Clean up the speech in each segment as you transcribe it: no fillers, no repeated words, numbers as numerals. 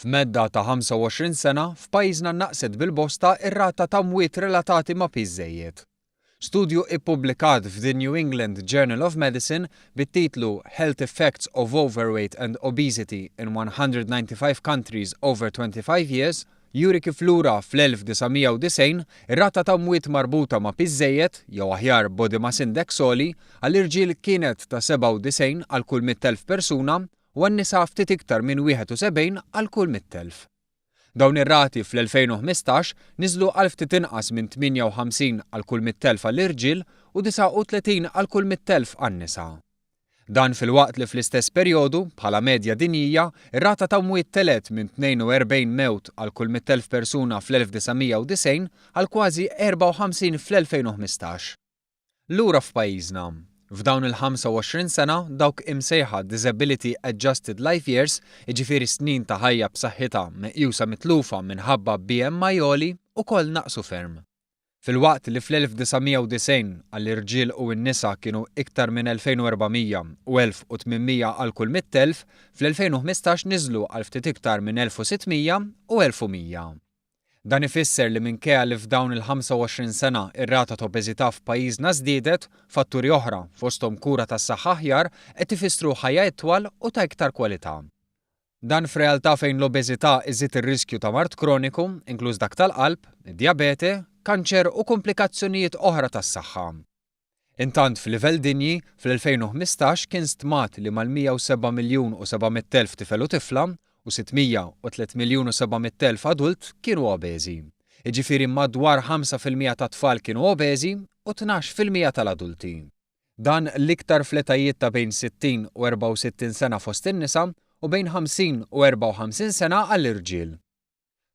F'medda ta' 25 sena f'pajjiżna naqset bil-bosta ir-rata ta' mwiet relatati ma' piżżejjed. Studju ippubblikat f'The New England Journal of Medicine bit-titlu Health Effects of Overweight and Obesity in 195 Countries Over 25 Years juri kif lura fl-1990 ir-rata ta' mwiet marbuta ma' piżżejjed jew aħjar body mass index għoli għall-irġiel kienet ta' 97 għal kull 100,000 persuna u għan-nisa ftit iktar minn 71 għal kull 100,000. Dawn ir-rati fl-2015 niżlu għal ftit inqas minn 58 għal kull 100,000 għall-irġiel u 39 għal kull 100,000 għan-nisa. Dan fil-waqt li fl-istess perjodu, bħala medja dinjija, ir-rata ta' mwiet telet minn 42 mewt għal kull 100,000 persuna fl-1990 għal kważi 54 fl-2015. Lura f'pajjiżna, f'dawn il-25 sena dawk imsejħa Disability Adjusted Life Years, jiġifieri snin ta' ħajja b'saħħitha meqjusa mitlufa minħabba BMI għoli ukoll naqsu ferm. Fil-waqt li fl-1990 għall-irġiel u n-nisa kienu iktar minn 2400 u 1800 għal kull 100,000, fl-2015 niżlu għal ftit iktar minn 1600 u 1100. Dan ifisser li minkejja li f'dawn il-25 sena ir-rata ta' obeżità f'pajjiżna żdiedet, fatturi oħra fosthom kura tas-saħħa aħjar qed ifissru ħajja itwal u ta' iktar kwalità. Dan f'realtà fejn l-obeżità iżid ir-riskju ta' mart kroniku, inkluż dak tal-qalb, id-dijabete, kanċer u komplikazzjonijiet oħra tas-saħħa. Intant f'livell dinji, fl-2015 kien stmat li mal-107 miljun u 700,000 tifel u tifla u 603 miljun u 700,000 adult kienu obeżi. Jiġifieri madwar 5% ta' tfal kienu obeżi u 12% tal-adulti. Dan l-iktar fl-etajiet ta' bejn 60 u 64 sena fost in-nisa u bejn 50 u 54 sena għall-irġiel.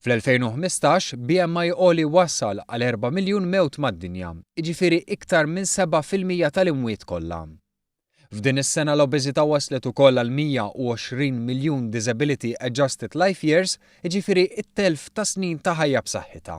Fl-2015 BMI għoli wassal għal 4 miljun mewt mad-dinja, jiġifieri iktar minn 7% tal-imwiet kollha. F'din is-sena l-obeżità waslet ukoll għal 120 miljun Disability Adjusted Life Years, jiġifieri it-telf ta' snin ta' ħajja b'saħħitha.